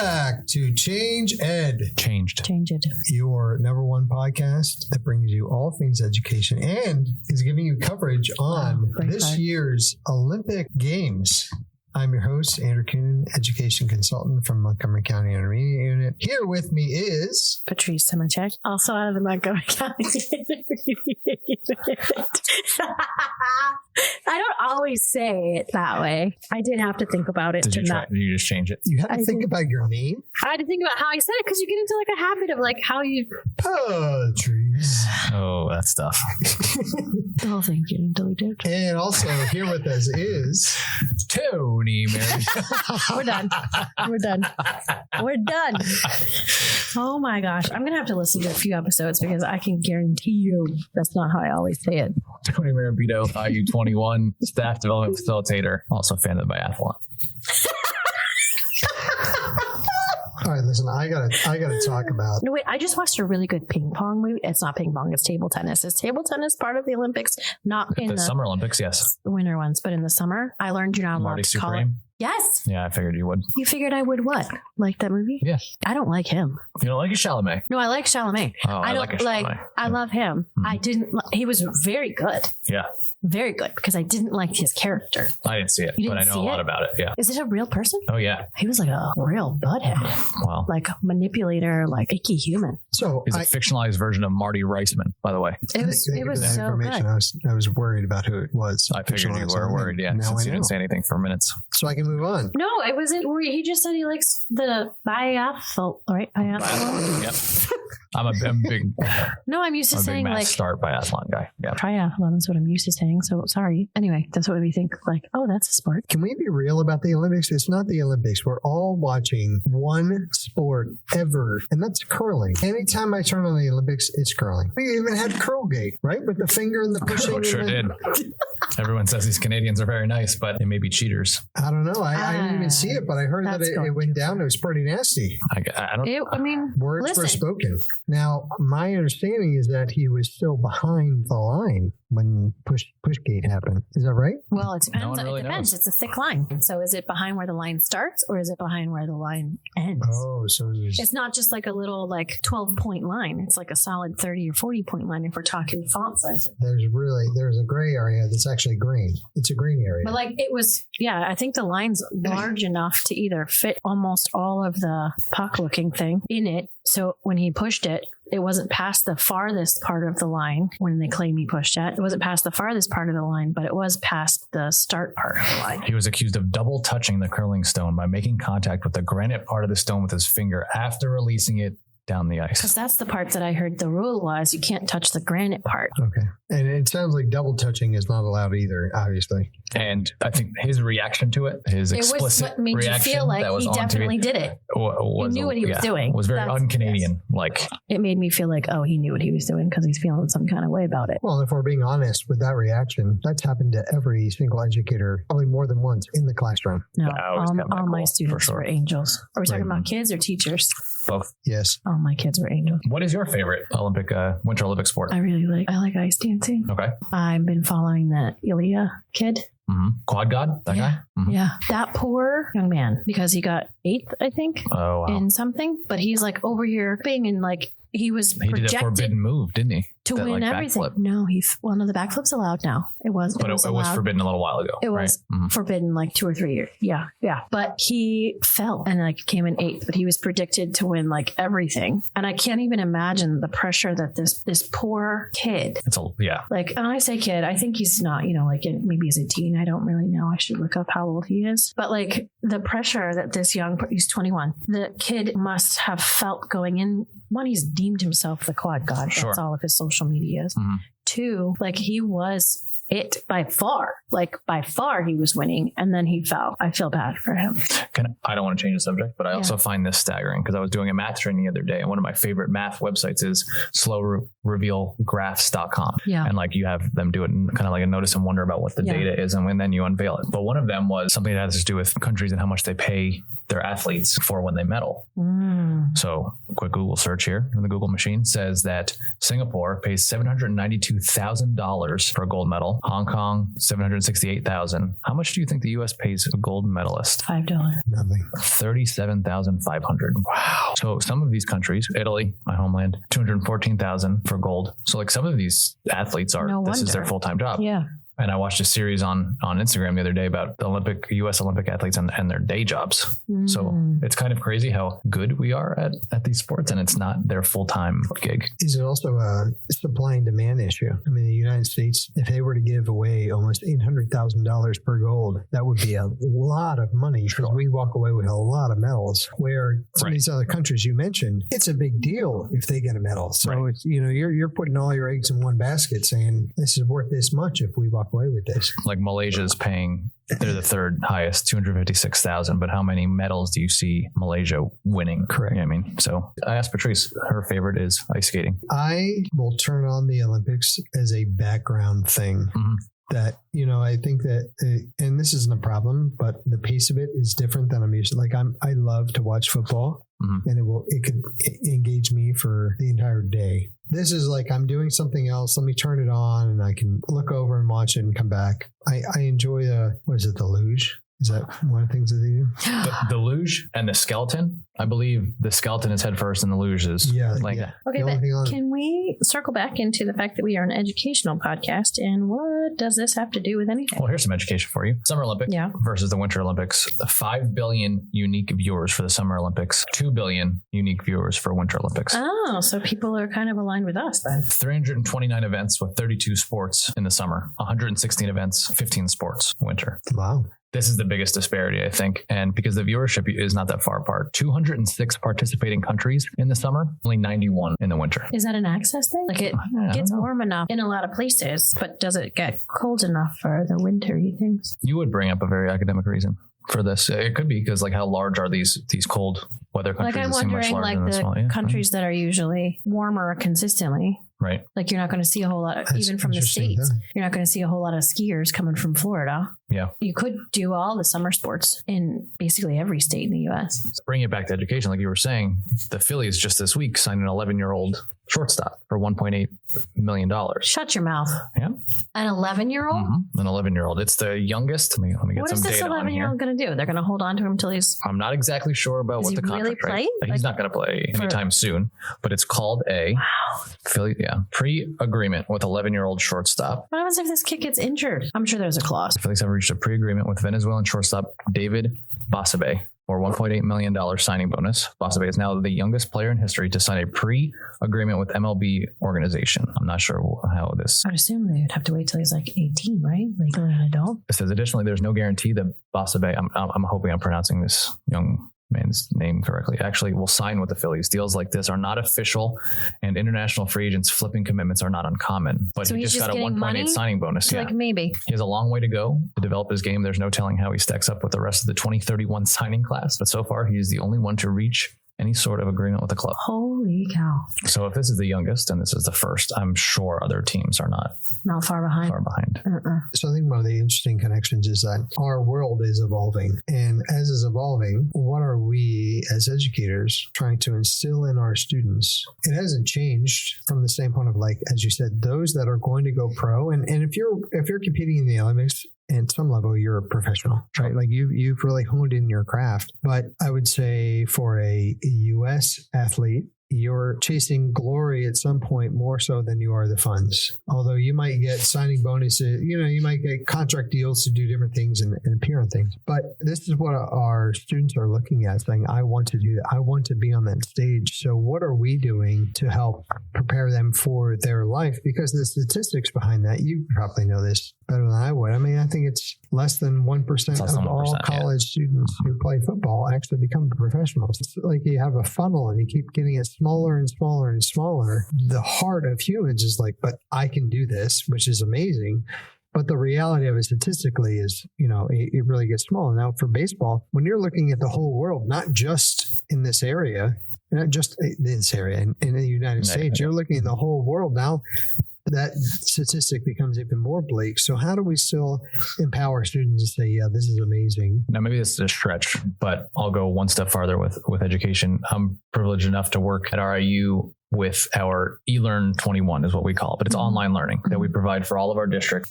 back to Change Ed. Change it. Your number one podcast that brings you all things education and is giving you coverage on this year's Olympic Games. I'm your host, Andrew Coonan, education consultant from Montgomery County Intermediate Unit. Here with me is Patrice Simachek, also out of the Montgomery County Intermediate Unit. I don't always say it that way. I did have to think about it. Did you just change it? You had to think about your name? I had to think about how I said it because you get into like a habit of like how you... Patrice. Oh, that's tough. Oh, thank you. Delete it. And also here with us is... Tony Mary. We're done. We're done. Oh my gosh. I'm going to have to listen to a few episodes because I can guarantee you that's not how I always say it. Tony Marabito, IU21, staff development facilitator, also fan of the biathlon. All right, listen, I gotta talk about... No, wait, I just watched a really good ping pong movie. It's not ping pong, it's table tennis. Is table tennis part of the Olympics? Not in the Summer Olympics, yes. The winter ones, but in the summer, I learned you're not allowed to call it. Yes. Yeah, I figured you would. You figured I would what? Like that movie? Yeah. I don't like him. You don't like Chalamet? No, I like Chalamet. Oh, I don't like Chalamet. I love him. He was very good. Yeah. Very good because I didn't like his character. I didn't see it, but I know a lot about it. Yeah. Is it a real person? Oh, yeah. He was like a real butthead. Wow. Like manipulator, like icky human. So he's a fictionalized version of Marty Reisman, by the way. It was so good. I was worried about who it was. I figured you were worried, yeah, since you didn't say anything for minutes. So I can move on. No, it wasn't. He just said he likes the biathlon, right? Biathlon. Yep. I'm a big. No, I'm used to saying like start biathlon guy. Yeah. Triathlon is what I'm used to saying. So sorry. Anyway, that's what we think. Like, oh, that's a sport. Can we be real about the Olympics? It's not the Olympics. We're all watching one sport ever, and that's curling. Anytime I turn on the Olympics, it's curling. We even had curlgate, right, with the finger and the pushing. Oh, sure did. Everyone says these Canadians are very nice, but they may be cheaters. I don't know. I didn't even see it, but I heard that it went down. It was pretty nasty. I don't. Words were spoken. Now, my understanding is that he was still behind the line when pushgate happened. Is that right? Well, it depends. No really knows. It's a thick line. So is it behind where the line starts or is it behind where the line ends? Oh, so it's not just like a little 12-point line. It's like a solid 30 or 40-point line if we're talking font size. There's a gray area that's actually green. It's a green area. But I think the line's large enough to either fit almost all of the puck-looking thing in it. So when he pushed it, it wasn't past the farthest part of the line when they claim he pushed it. It wasn't past the farthest part of the line, but it was past the start part of the line. He was accused of double touching the curling stone by making contact with the granite part of the stone with his finger after releasing it down the ice. Because that's the part that I heard the rule was you can't touch the granite part. Okay. And it sounds like double touching is not allowed either, obviously. And I think his reaction to it, his explicit what made you feel like he definitely did it. He knew what he was doing. It was very un-Canadian. Like it made me feel like, oh, he knew what he was doing because he's feeling some kind of way about it. Well, if we're being honest with that reaction, that's happened to every single educator, probably more than once in the classroom. No, all my students were angels. Are we talking about kids or teachers? Both. Yes. All my kids were angels. What is your favorite Winter Olympic sport? I like ice dancing. Okay. I've been following that Ilya kid. Mm-hmm. Quad God, that guy? Mm-hmm. Yeah. That poor young man, because he got 8th, I think, in something, but he's like over here being in like, he did a forbidden move, didn't he? To win everything. Backflip. No, the backflip's allowed now. It was forbidden a little while ago. It was forbidden like 2 or 3 years. Yeah. Yeah. But he fell and came in 8th, but he was predicted to win like everything. And I can't even imagine the pressure that this poor kid. Like, and I say kid, I think he's not, maybe he's a teen. I don't really know. I should look up how old he is. But like the pressure that he's 21, the kid must have felt going in. One, he's deemed himself the quad god. That's all of his social media is. Mm-hmm. 2, like he was it by far. Like by far he was winning and then he fell. I feel bad for him. I don't want to change the subject, but I also find this staggering because I was doing a math training the other day and one of my favorite math websites is slowrevealgraphs.com. Yeah. And like you have them do it in kind of like a notice and wonder about what the data is and then you unveil it. But one of them was something that has to do with countries and how much they pay their athletes for when they medal. So a quick Google search here in the Google machine says that Singapore pays $792,000 for a gold medal. Hong Kong, $768,000. How much do you think the U.S. pays a gold medalist? $5. Nothing. $37,500. Wow. So some of these countries, Italy, my homeland, $214,000 for gold. So like some of these athletes this is their full-time job. Yeah. And I watched a series on Instagram the other day about the U.S. Olympic athletes and their day jobs. So it's kind of crazy how good we are at these sports, and it's not their full-time gig. Is it also a supply and demand issue? I mean, the United States, if they were to give away almost $800,000 per gold, that would be a lot of money because we walk away with a lot of medals. Where some of these other countries you mentioned, it's a big deal if they get a medal. So it's, you're putting all your eggs in one basket, saying this is worth this much if we walk away with this. Like Malaysia's paying, they're the third highest, 256,000. But how many medals do you see Malaysia winning? Correct. You know what I mean? So I asked Patrice, her favorite is ice skating. I will turn on the Olympics as a background thing. That, I think that, and this isn't a problem, but the pace of it is different than I'm used to. Like I love to watch football and it could engage me for the entire day. This is like I'm doing something else. Let me turn it on and I can look over and watch it and come back. I enjoy the luge? Is that one of the things that they do? The luge and the skeleton. I believe the skeleton is head first and the luge is Okay, but can we circle back into the fact that we are an educational podcast, and what does this have to do with anything? Well, here's some education for you. Summer Olympics versus the Winter Olympics. 5 billion unique viewers for the Summer Olympics. 2 billion unique viewers for Winter Olympics. Oh, so people are kind of aligned with us then. 329 events with 32 sports in the summer. 116 events, 15 sports winter. Wow. This is the biggest disparity, I think. And because the viewership is not that far apart, 206 participating countries in the summer, only 91 in the winter. Is that an access thing? Like it gets warm enough in a lot of places, but does it get cold enough for the wintry things? You would bring up a very academic reason for this. It could be because like how large are these cold weather countries? Like I'm wondering like the countries that are usually warmer consistently. Right. Like you're not going to see a whole lot, even from the States, you're not going to see a whole lot of skiers coming from Florida. Yeah. You could do all the summer sports in basically every state in the U.S. So bring it back to education. Like you were saying, the Phillies just this week signed an 11-year-old shortstop for $1.8 million. Shut your mouth. Yeah. An 11-year-old? An 11-year-old. It's the youngest. Let me get what some data on here. What is this 11-year-old going to do? They're going to hold on to him until he's... I'm not exactly sure about what the contract really is. He's not going to play anytime soon, but it's called a Philly, pre-agreement with 11-year-old shortstop. What happens if this kid gets injured? I'm sure there's a clause. The Phillies have reached a pre-agreement with Venezuelan shortstop David Basabe for $1.8 million signing bonus. Basabe is now the youngest player in history to sign a pre-agreement with MLB organization. I'm not sure how this... I'd assume they would have to wait till he's like 18, right? Like an adult. It says additionally, there's no guarantee that Basabe, I'm hoping I'm pronouncing this young man's name correctly, actually will sign with the Phillies. Deals like this are not official, and international free agents flipping commitments are not uncommon. But so he just got a 1.8 signing bonus. Like maybe. He has a long way to go to develop his game. There's no telling how he stacks up with the rest of the 2031 signing class. But so far, he is the only one to reach any sort of agreement with the club. Holy cow. So if this is the youngest and this is the first, I'm sure other teams are not far behind. So I think one of the interesting connections is that our world is evolving. And as is evolving, what are we as educators trying to instill in our students? It hasn't changed from the standpoint of, like, as you said, those that are going to go pro. And if you're competing in the Olympics, at some level, you're a professional, right? Like you've really honed in your craft. But I would say for a U.S. athlete, you're chasing glory at some point more so than you are the funds. Although you might get signing bonuses, you might get contract deals to do different things and appear on things. But this is what our students are looking at, saying, I want to do that. I want to be on that stage. So what are we doing to help prepare them for their life? Because the statistics behind that, you probably know this better than I would. I mean, I think it's less than 1% of all college students who play football actually become professionals. It's like you have a funnel and you keep getting it smaller and smaller and smaller. The heart of humans is like, but I can do this, which is amazing. But the reality of it statistically is, it really gets small. Now for baseball, when you're looking at the whole world, not just in this area, not just in this area, in the United States, you're looking at the whole world now. that statistic becomes even more bleak. So how do we still empower students to say, yeah, this is amazing? Now, maybe this is a stretch, but I'll go one step farther with education. I'm privileged enough to work at RIU with our eLearn 21 is what we call it, but it's online learning that we provide for all of our districts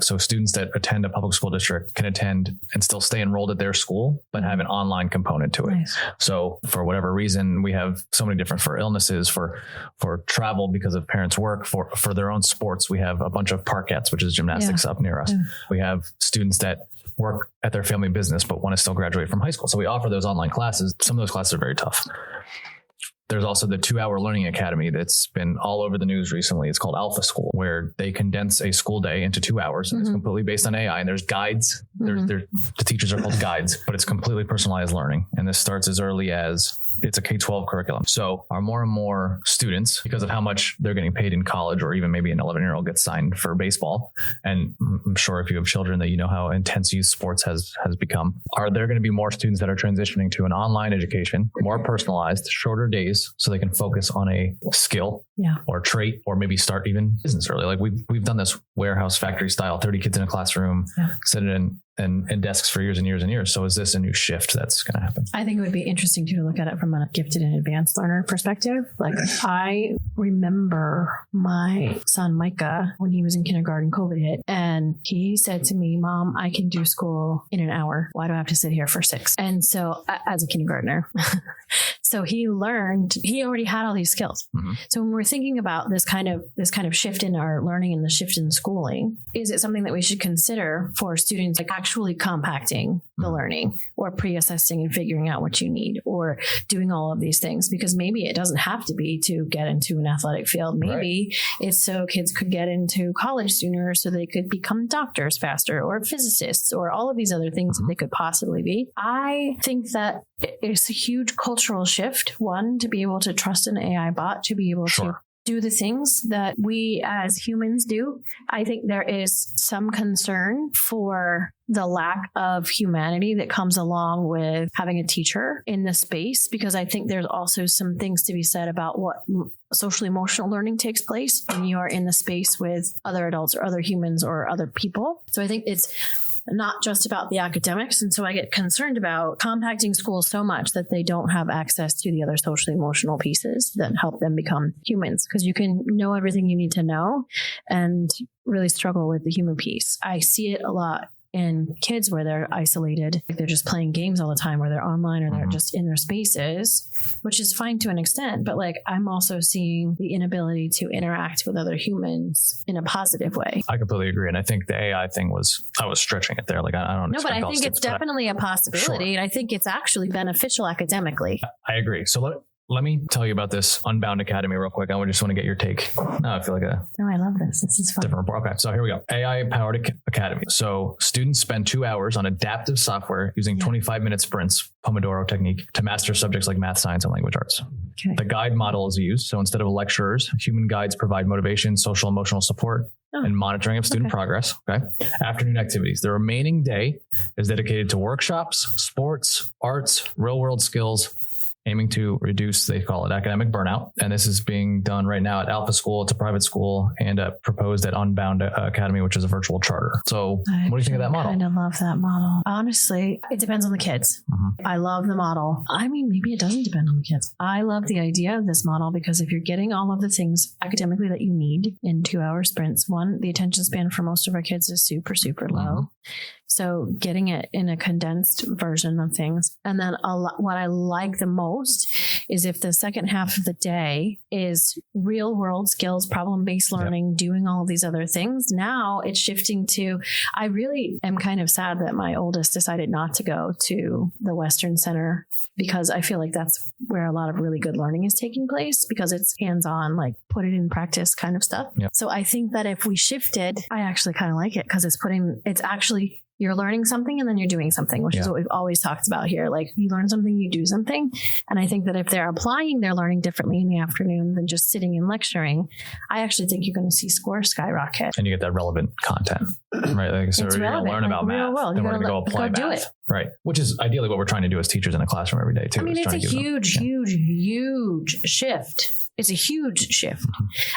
so students that attend a public school district can attend and still stay enrolled at their school, but have an online component to it. Nice. So for whatever reason, we have so many different, for illnesses, for travel because of parents' work, for their own sports. We have a bunch of parkettes, which is gymnastics up near us. Yeah. We have students that work at their family business, but want to still graduate from high school. So we offer those online classes. Some of those classes are very tough. There's also the 2-hour learning academy that's been all over the news recently. It's called Alpha School, where they condense a school day into 2 hours. And it's completely based on AI. And there's guides. The teachers are called guides, but it's completely personalized learning. And this starts as early as it's a K-12 curriculum. So our more and more students, because of how much they're getting paid in college, or even maybe an 11-year-old gets signed for baseball. And I'm sure if you have children that you know how intense youth sports has become. Are there going to be more students that are transitioning to an online education, more personalized, shorter days, so they can focus on a skill or trait, or maybe start even business early? Like we've done this warehouse factory style, 30 kids in a classroom, sitting in desks for years and years and years. So is this a new shift that's going to happen? I think it would be interesting to look at it from a gifted and advanced learner perspective. Like I remember my son Micah, when he was in kindergarten, COVID hit, and he said to me, "Mom, I can do school in an hour. Why do I have to sit here for 6?" And so as a kindergartner, so he already had all these skills. So when we're thinking about this kind of shift in our learning and the shift in schooling, is it something that we should consider for students, like actually compacting the learning, or pre-assessing and figuring out what you need, or doing all of these things? Because maybe it doesn't have to be to get into an athletic field. Maybe it's so kids could get into college sooner, so they could become doctors faster, or physicists, or all of these other things that they could possibly be. I think that it's a huge cultural shift, one, to be able to trust an AI bot, to be able to do the things that we as humans do. I think there is some concern for the lack of humanity that comes along with having a teacher in the space, because I think there's also some things to be said about what social emotional learning takes place when you are in the space with other adults or other humans or other people. So I think it's not just about the academics. And so I get concerned about compacting schools so much that they don't have access to the other social emotional pieces that help them become humans, because you can know everything you need to know and really struggle with the human piece. I see it a lot in kids where they're isolated, they're just playing games all the time, or they're online, or they're just in their spaces, which is fine to an extent. But like, I'm also seeing the inability to interact with other humans in a positive way. I completely agree. And I think the AI thing I was stretching it there. Like, I don't know. No, but I think it's definitely a possibility. And I think it's actually beneficial academically. I agree. So let me tell you about this Unbound Academy real quick. I just want to get your take. No, I feel like No, I love this. This is fun. Different report. Okay, so here we go. AI-powered academy. So students spend 2 hours on adaptive software using 25-minute sprints, Pomodoro technique, to master subjects like math, science, and language arts. Okay. The guide model is used. So instead of lecturers, human guides provide motivation, social, emotional support, and monitoring of student progress. Okay. Afternoon activities. The remaining day is dedicated to workshops, sports, arts, real-world skills, aiming to reduce, they call it academic burnout. And this is being done right now at Alpha School. It's a private school, and proposed at Unbound Academy, which is a virtual charter. So what do you think of that model? I kind of love that model. Honestly, it depends on the kids. I love the model. I mean, maybe it doesn't depend on the kids. I love the idea of this model, because if you're getting all of the things academically that you need in 2-hour sprints, one, the attention span for most of our kids is super, super low. So getting it in a condensed version of things. And then what I like the most is if the second half of the day is real world skills, problem-based learning, doing all of these other things. Now it's shifting to, I really am kind of sad that my oldest decided not to go to the Western Center, because I feel like that's where a lot of really good learning is taking place, because it's hands-on, like put it in practice kind of stuff. So I think that if we shifted, I actually kind of like it, because it's actually, you're learning something and then you're doing something, which is what we've always talked about here. Like, you learn something, you do something. And I think that if they're applying their learning differently in the afternoon than just sitting and lecturing, I actually think you're going to see scores skyrocket. And you get that relevant content, right? Like, so you're going to learn about math. Then we're going to go apply math. Right. Which is ideally what we're trying to do as teachers in a classroom every day too. I mean, it's a huge shift. It's a huge shift.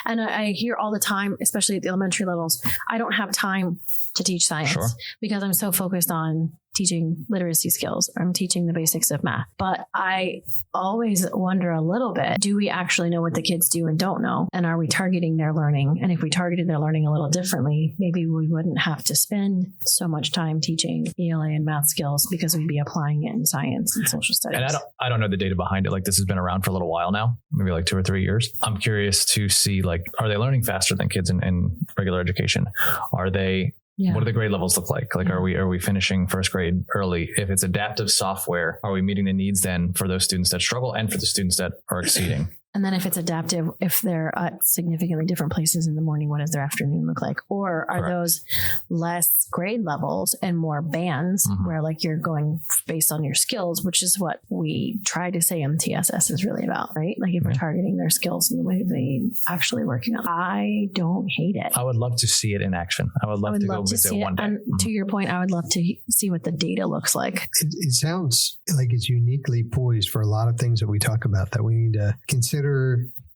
And I hear all the time, especially at the elementary levels, I don't have time to teach science because I'm so focused on teaching literacy skills. I'm teaching the basics of math. But I always wonder a little bit, do we actually know what the kids do and don't know? And are we targeting their learning? And if we targeted their learning a little differently, maybe we wouldn't have to spend so much time teaching ELA and math skills because we'd be applying it in science and social studies. And I don't know the data behind it. Like this has been around for a little while now, maybe like 2 or 3 years. I'm curious to see, like, are they learning faster than kids in regular education? Are they what do the grade levels look like? Like, are we finishing first grade early? If it's adaptive software, are we meeting the needs then for those students that struggle and for the students that are exceeding? And then if it's adaptive, if they're at significantly different places in the morning, what does their afternoon look like? Or are those less grade levels and more bands where like you're going based on your skills, which is what we try to say MTSS is really about, right? Like if we're targeting their skills in the way they actually working out. I don't hate it. I would love to see it in action. I would love to go visit one day. And to your point, I would love to see what the data looks like. It sounds like it's uniquely poised for a lot of things that we talk about that we need to consider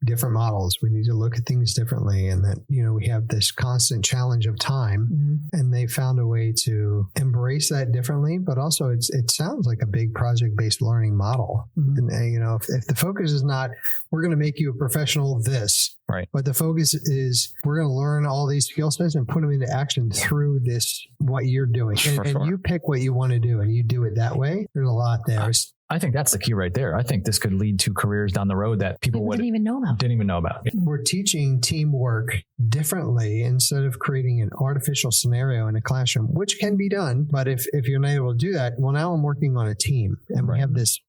different models. We need to look at things differently, and that, you know, we have this constant challenge of time and they found a way to embrace that differently, but also it sounds like a big project-based learning model. And you know, if the focus is not, we're going to make you a professional of this, right? But the focus is, we're going to learn all these skill sets and put them into action through this, what you're doing. And you pick what you want to do and you do it that way. There's a lot there. I think that's the key right there. I think this could lead to careers down the road that people didn't even know about. We're teaching teamwork differently instead of creating an artificial scenario in a classroom, which can be done. But if you're not able to do that, well, now I'm working on a team and we have this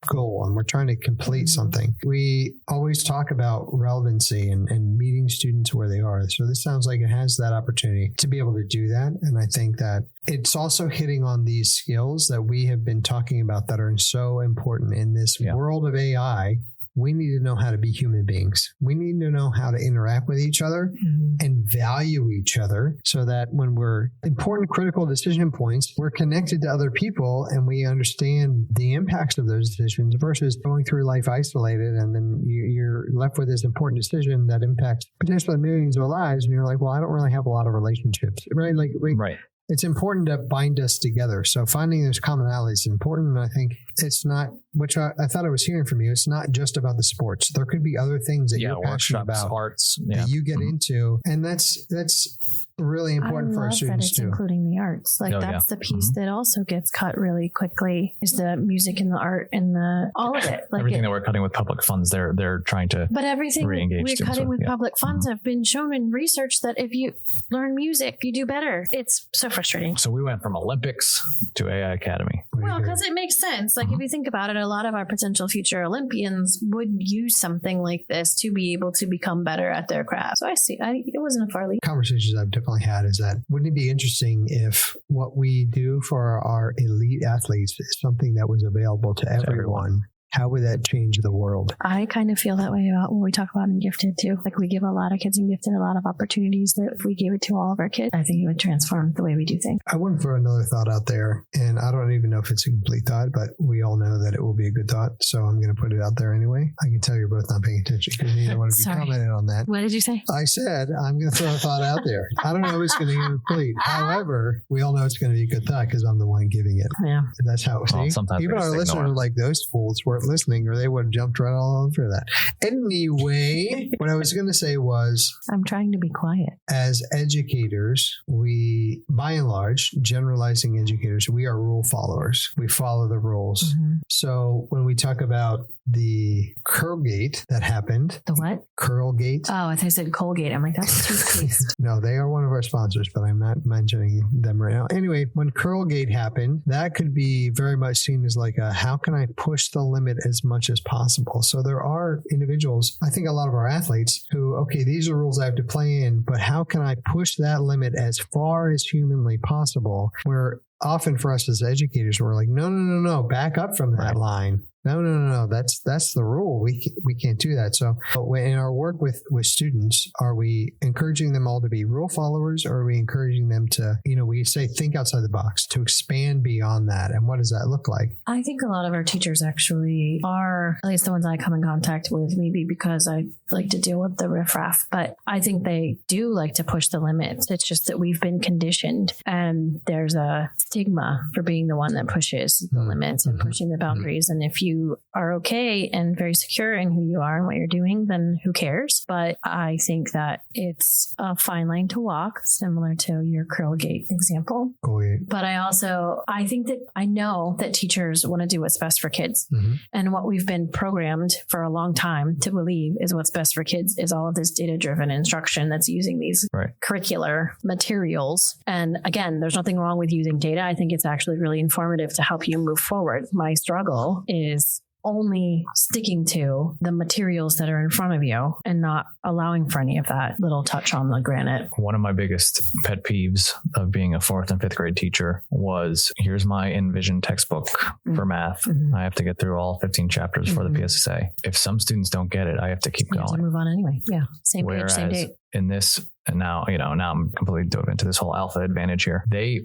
goal and we're trying to complete something. We always talk about relevancy and meeting students where they are. So this sounds like it has that opportunity to be able to do that. And I think that it's also hitting on these skills that we have been talking about that are so important in this world of AI. We need to know how to be human beings. We need to know how to interact with each other and value each other so that when we're important critical decision points, we're connected to other people and we understand the impacts of those decisions versus going through life isolated. And then you're left with this important decision that impacts potentially millions of lives. And you're like, well, I don't really have a lot of relationships, right? It's important to bind us together. So finding those commonalities is important. And I think it's not, which I thought I was hearing from you, it's not just about the sports. There could be other things that you're passionate about, arts, that you get into. And that's really important for our students too. Including the arts. Like that's the piece that also gets cut really quickly is the music and the art and all of it. Like everything that we're cutting with public funds, they're trying to re-engage we're cutting with public funds have been shown in research that if you learn music, you do better. It's so frustrating. So we went from Olympics to AI Academy. Well, because it makes sense. Like if you think about it, a lot of our potential future Olympians would use something like this to be able to become better at their craft. So I see. It wasn't a far leap. Conversations I've definitely had is that wouldn't it be interesting if what we do for our elite athletes is something that was available to everyone? How would that change the world? I kind of feel that way about when we talk about in Gifted too. Like we give a lot of kids in Gifted a lot of opportunities that if we gave it to all of our kids, I think it would transform the way we do things. I want to throw another thought out there, and I don't even know if it's a complete thought, but we all know that it will be a good thought. So I'm going to put it out there anyway. I can tell you're both not paying attention because neither one of you commented on that. What did you say? I said, I'm going to throw a thought out there. I don't know if it's going to be complete. However, we all know it's going to be a good thought because I'm the one giving it. Yeah. And that's how it was. Even our listeners are like, those fools weren't listening, or they would have jumped right all over that. Anyway, what I was going to say was, I'm trying to be quiet. As educators, we, by and large, generalizing educators, we are rule followers. We follow the rules. So when we talk about the curlgate that happened. The what? Curlgate. Oh, I thought you said Colgate. I'm like, that's toothpaste. No, they are one of our sponsors, but I'm not mentioning them right now. Anyway, when curlgate happened, that could be very much seen as like how can I push the limit as much as possible? So there are individuals, I think a lot of our athletes who, okay, these are rules I have to play in, but how can I push that limit as far as humanly possible? Where often for us as educators, we're like, no, back up from that line. No. That's the rule. We can't do that. So in our work with students, are we encouraging them all to be rule followers, or are we encouraging them to, we say think outside the box, to expand beyond that? And what does that look like? I think a lot of our teachers actually are, at least the ones I come in contact with, maybe because I like to deal with the riffraff, but I think they do like to push the limits. It's just that we've been conditioned, and there's a stigma for being the one that pushes the limits and pushing the boundaries. And if you are okay and very secure in who you are and what you're doing, then who cares? But I think that it's a fine line to walk, similar to your curlgate example. But I think that I know that teachers want to do what's best for kids. And what we've been programmed for a long time to believe is what's best for kids is all of this data-driven instruction that's using these curricular materials. And again, there's nothing wrong with using data. I think it's actually really informative to help you move forward. My struggle is only sticking to the materials that are in front of you and not allowing for any of that little touch on the granite. One of my biggest pet peeves of being a 4th and 5th grade teacher was, here's my Envision textbook for math. I have to get through all 15 chapters for the PSSA. If some students don't get it, I have to keep going. You have to move on anyway. Yeah. Same page, same date. In this, and now I'm completely dove into this whole alpha advantage here. They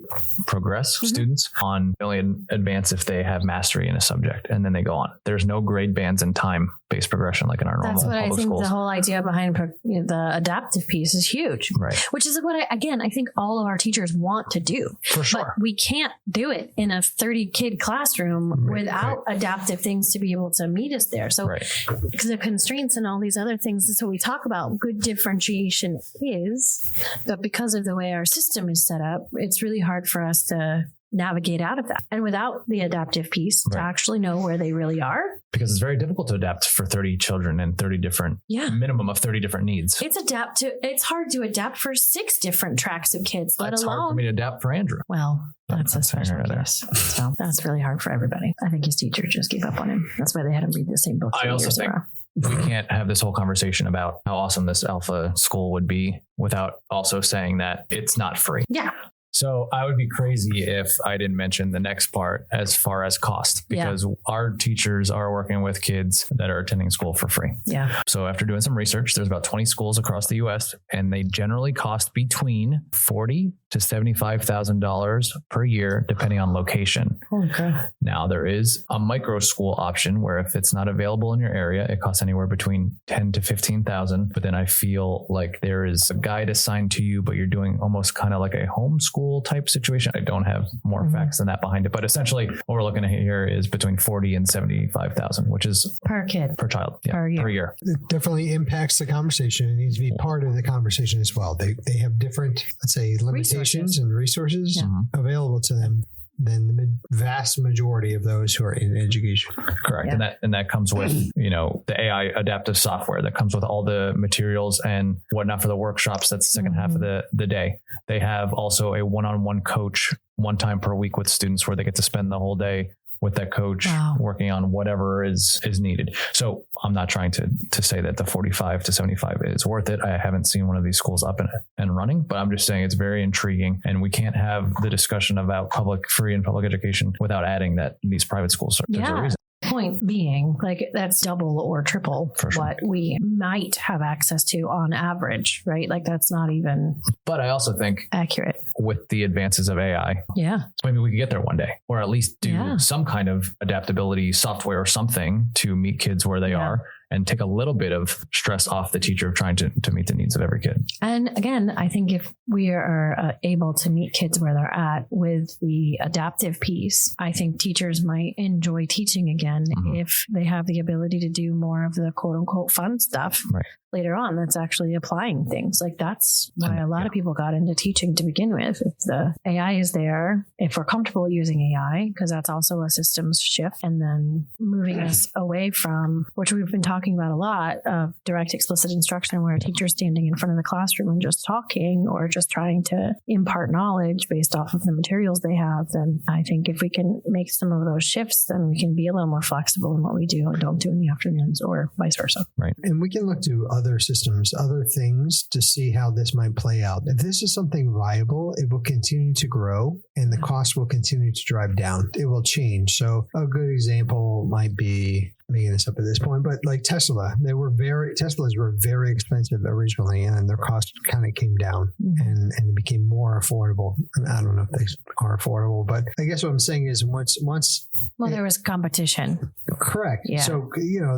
progress students on only advance if they have mastery in a subject, and then they go on. There's no grade bands and time-based progression like in our normal public schools. That's what I think the whole idea behind the adaptive piece is huge. Right. Which is what I think all of our teachers want to do. For sure. But we can't do it in a 30-kid classroom without adaptive things to be able to meet us there. So the constraints and all these other things, that's what we talk about. Good differentiation is, but because of the way our system is set up, it's really hard for us to navigate out of that. And without the adaptive piece to actually know where they really are. Because it's very difficult to adapt for 30 children and 30 different, minimum of 30 different needs. It's hard to adapt for 6 different tracks of kids, let alone. It's hard for me to adapt for Andrew. Well, that's a special case. So that's really hard for everybody. I think his teacher just gave up on him. That's why they had him read the same book. I also think we can't have this whole conversation about how awesome this alpha school would be without also saying that it's not free. Yeah. So I would be crazy if I didn't mention the next part as far as cost, because our teachers are working with kids that are attending school for free. Yeah. So after doing some research, there's about 20 schools across the U.S. and they generally cost between $40,000 to $75,000 per year, depending on location. Okay. Now there is a micro school option where if it's not available in your area, it costs anywhere between $10,000 to $15,000. But then I feel like there is a guide assigned to you, but you're doing almost kind of like a homeschool type situation. I don't have more facts than that behind it, but essentially what we're looking at here is between 40 and 75,000, which is per kid, per child, per year. It definitely impacts the conversation. It needs to be part of the conversation as well. They have different, let's say, limitations and resources available to them than the vast majority of those who are in education. Correct. Yeah. And that comes with, the AI adaptive software that comes with all the materials and whatnot for the workshops. That's the second half of the day. They have also a one-on-one coach 1 time per week with students where they get to spend the whole day with that coach working on whatever is needed. So I'm not trying to say that the 45 to 75 is worth it. I haven't seen one of these schools up and running, but I'm just saying it's very intriguing, and we can't have the discussion about free and public education without adding that these private schools there's a reason. Point being, like, that's double or triple what we might have access to on average, right? Like, that's not even. But I also think accurate with the advances of AI. Yeah. Maybe we could get there one day, or at least do some kind of adaptability software or something to meet kids where they are and take a little bit of stress off the teacher of trying to meet the needs of every kid. And again, I think if we are able to meet kids where they're at with the adaptive piece, I think teachers might enjoy teaching again if they have the ability to do more of the quote unquote fun stuff later on. That's actually applying things. Like, that's why a lot of people got into teaching to begin with. If the AI is there, if we're comfortable using AI, because that's also a systems shift, and then moving us away from, which we've been talking about a lot, of direct explicit instruction where a teacher's standing in front of the classroom and just talking or just trying to impart knowledge based off of the materials they have, then I think if we can make some of those shifts, then we can be a little more flexible in what we do and don't do in the afternoons, or vice versa. Right. And we can look to other systems, other things to see how this might play out. If this is something viable, it will continue to grow and the cost will continue to drive down. It will change. So a good example might be, making this up at this point, but like Teslas were very expensive originally, and their cost kind of came down and it became more affordable. And I don't know if they are affordable, but I guess what I'm saying is there was competition. Correct. Yeah. So,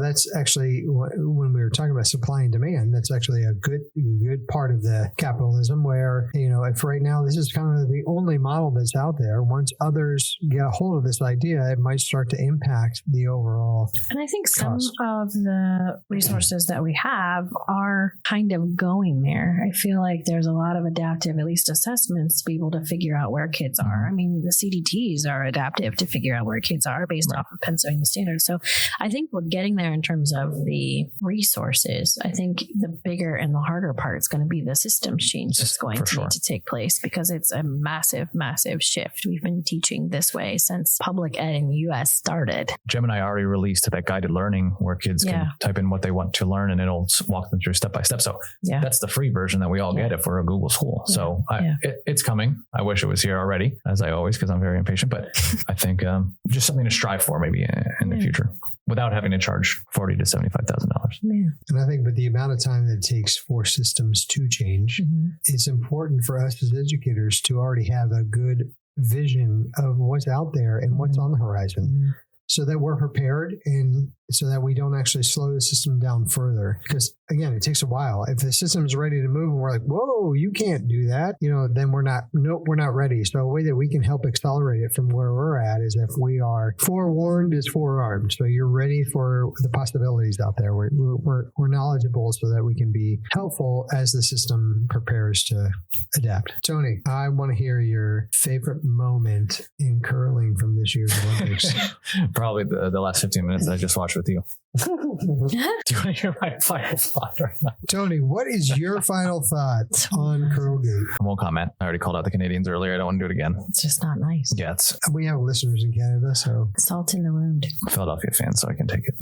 that's actually when we were talking about supply and demand, that's actually a good part of the capitalism where, if right now this is kind of the only model that's out there, once others get a hold of this idea, it might start to impact the overall. And I think some cost. of the resources that we have are kind of going there. I feel like there's a lot of adaptive, at least assessments, to be able to figure out where kids are. I mean, the CDTs are adaptive to figure out where kids are based off of Pennsylvania standards. So I think we're getting there in terms of the resources. I think the bigger and the harder part is going to be the systems change that's going to need to take place, because it's a massive, massive shift. We've been teaching this way since public ed in the U.S. started. Gemini already released that guided learning where kids can type in what they want to learn and it'll walk them through step by step. So that's the free version that we all get if we're a Google school. So it's coming. I wish it was here already, as I always, because I'm very impatient, but I think just something to strive for maybe in the future without having to charge $40,000 to $75,000. And I think with the amount of time that it takes for systems to change, it's important for us as educators to already have a good vision of what's out there and what's on the horizon, so that we're prepared and so that we don't actually slow the system down further. Because again, it takes a while. If the system is ready to move and we're like, whoa, you can't do that, then we're not ready. So a way that we can help accelerate it from where we're at is if we are forewarned is forearmed. So you're ready for the possibilities out there. We're knowledgeable so that we can be helpful as the system prepares to adapt. Tony, I want to hear your favorite moment in curling from this year's Olympics. Probably the last 15 minutes that I just watched with you. Do you want to hear my final thought right now? Tony, what is your final thought on curlgate? I won't comment. I already called out the Canadians earlier. I don't want to do it again. It's just not nice. Yeah, we have listeners in Canada, so salt in the wound. I'm a Philadelphia fan, so I can take it.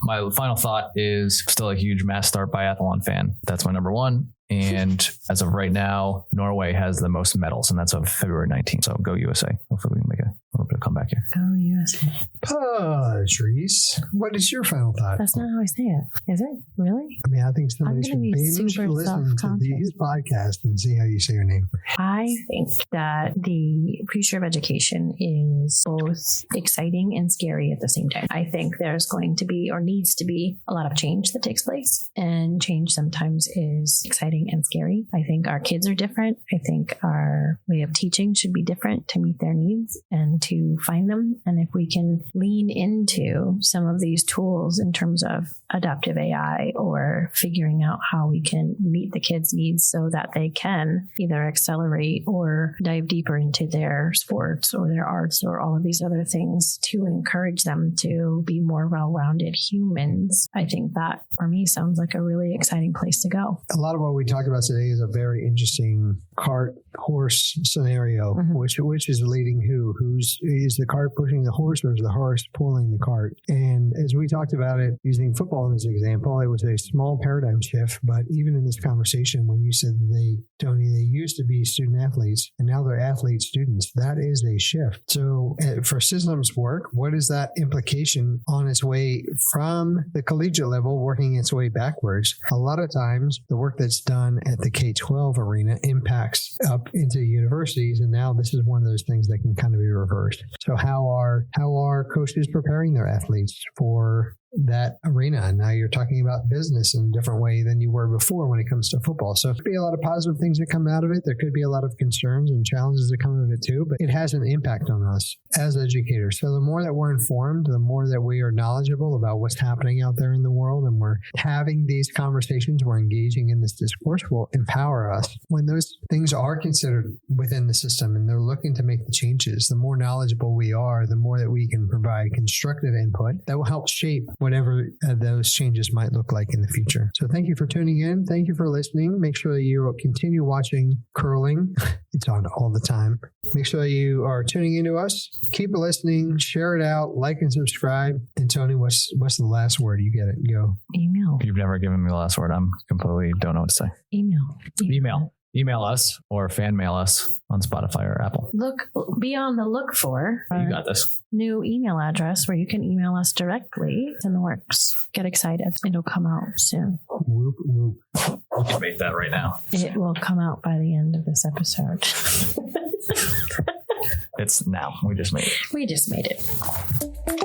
My final thought is still a huge mass start biathlon fan. That's my number one. And as of right now, Norway has the most medals, and that's of February 19th. So go USA. Hopefully we can make a little bit of comeback here. Go USA. Patrice, what is your final thought? That's not how I say it. Is it? Really? I mean, I think somebody should listen to his podcast and see how you say your name. I think that the future of education is both exciting and scary at the same time. I think there's going to be, or needs to be, a lot of change that takes place. And change sometimes is exciting and scary. I think our kids are different. I think our way of teaching should be different to meet their needs and to find them. And if we can lean into some of these tools in terms of adaptive AI or figuring out how we can meet the kids' needs so that they can either accelerate or dive deeper into their sports or their arts or all of these other things to encourage them to be more well-rounded humans, I think that for me sounds like a really exciting place to go. A lot of what we talked about today is a very interesting cart horse scenario, which is leading who? Is the cart pushing the horse, or is the horse pulling the cart? And as we talked about it, using football as an example, it was a small paradigm shift. But even in this conversation, when you said Tony, they used to be student athletes and now they're athlete students, that is a shift. So for systems work, what is that implication on its way from the collegiate level, working its way backwards? A lot of times the work that's done at the K-12 arena impacts up into universities. And now this is one of those things that can kind of be reversed. So how are coaches preparing their athletes for that arena? And now you're talking about business in a different way than you were before when it comes to football. So there could be a lot of positive things that come out of it. There could be a lot of concerns and challenges that come out of it too, but it has an impact on us as educators. So the more that we're informed, the more that we are knowledgeable about what's happening out there in the world, and we're having these conversations, we're engaging in this discourse, will empower us. When those things are considered within the system and they're looking to make the changes, the more knowledgeable we are, the more that we can provide constructive input that will help shape whatever those changes might look like in the future. So thank you for tuning in. Thank you for listening. Make sure that you continue watching curling. It's on all the time. Make sure that you are tuning into us. Keep listening. Share it out. Like and subscribe. And Tony, what's the last word? You get it. Go. Email No. You've never given me the last word. I'm completely don't know what to say. Email us or fan mail us on Spotify or Apple. Be on the look for You got this. New email address where you can email us directly. It's in the works. Get excited. It'll come out soon. Whoop, whoop. We can make that right now. It will come out by the end of this episode. It's now. We just made it. We just made it.